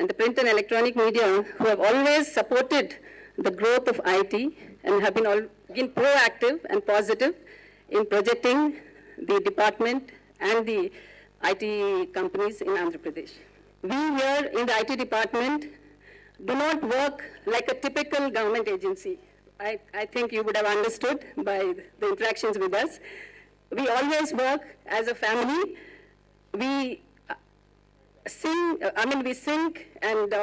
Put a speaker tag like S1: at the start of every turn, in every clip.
S1: and the print and electronic media who have always supported the growth of IT and have been proactive and positive in projecting the department and the IT companies in Andhra Pradesh. We here in the IT department do not work like a typical government agency. I think you would have understood by the interactions with us. We always work as a family. We sync and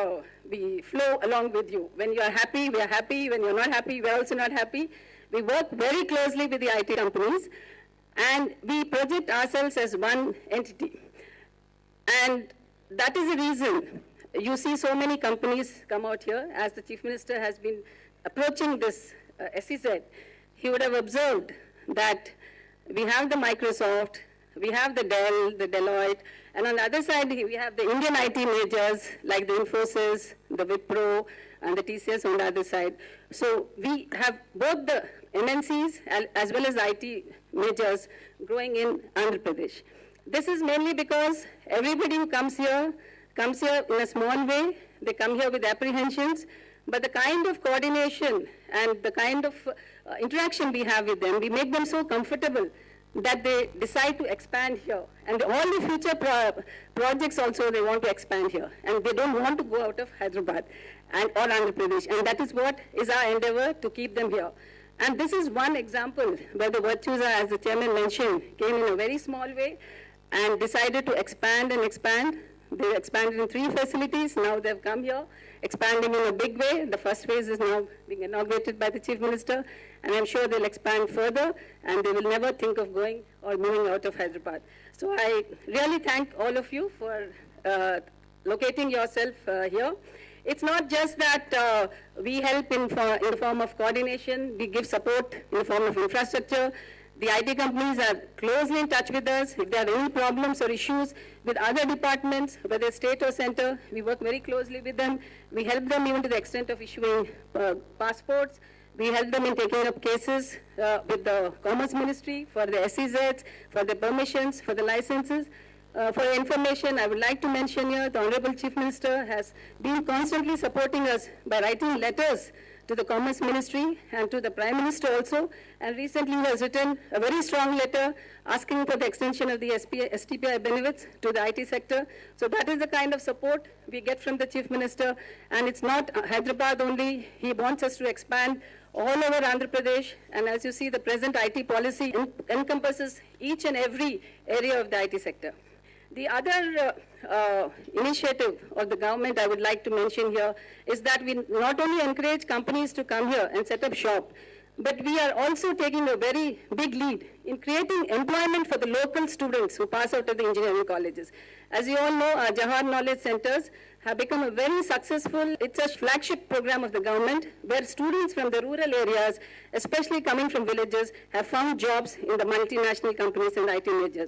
S1: we flow along with you. When you are happy, we are happy. When you're not happy, we're also not happy. We work very closely with the IT companies and we project ourselves as one entity. And that is the reason you see so many companies come out here. As the Chief Minister has been approaching this SEZ, he would have observed that we have the Microsoft, we have the Dell, the Deloitte, and on the other side we have the Indian IT majors like the Infosys, the Wipro, and the TCS on the other side. So we have both the MNCs as well as the IT majors growing in Andhra Pradesh. This is mainly because everybody who comes here in a small way. They come here with apprehensions, but the kind of coordination and the kind of interaction we have with them, we make them so comfortable that they decide to expand here. And all the future projects also they want to expand here. And they don't want to go out of Hyderabad or Andhra Pradesh. And that is what is our endeavor, to keep them here. And this is one example where the Virtusa, as the chairman mentioned, came in a very small way and decided to expand and expand. They expanded in 3 facilities. Now they've come here, expanding in a big way. The first phase is now being inaugurated by the Chief Minister, and I'm sure they'll expand further, and they will never think of going or moving out of Hyderabad. So I really thank all of you for locating yourself here. It's not just that we help in the form of coordination, we give support in the form of infrastructure. The IT companies are closely in touch with us. If there are any problems or issues with other departments, whether state or center, we work very closely with them. We help them even to the extent of issuing passports. We help them in taking up cases with the Commerce Ministry for the SEZs, for the permissions, for the licenses. For your information, I would like to mention here, the Honorable Chief Minister has been constantly supporting us by writing letters to the Commerce Ministry and to the Prime Minister also, and recently he has written a very strong letter asking for the extension of the STPI benefits to the IT sector. So that is the kind of support we get from the Chief Minister, and it's not Hyderabad only. He wants us to expand all over Andhra Pradesh, and as you see, the present IT policy encompasses each and every area of the IT sector. The other initiative of the government I would like to mention here is that we not only encourage companies to come here and set up shop, but we are also taking a very big lead in creating employment for the local students who pass out of the engineering colleges. As you all know, our Jawahar Knowledge Centers have become a very successful, it's a flagship program of the government where students from the rural areas, especially coming from villages, have found jobs in the multinational companies and IT majors.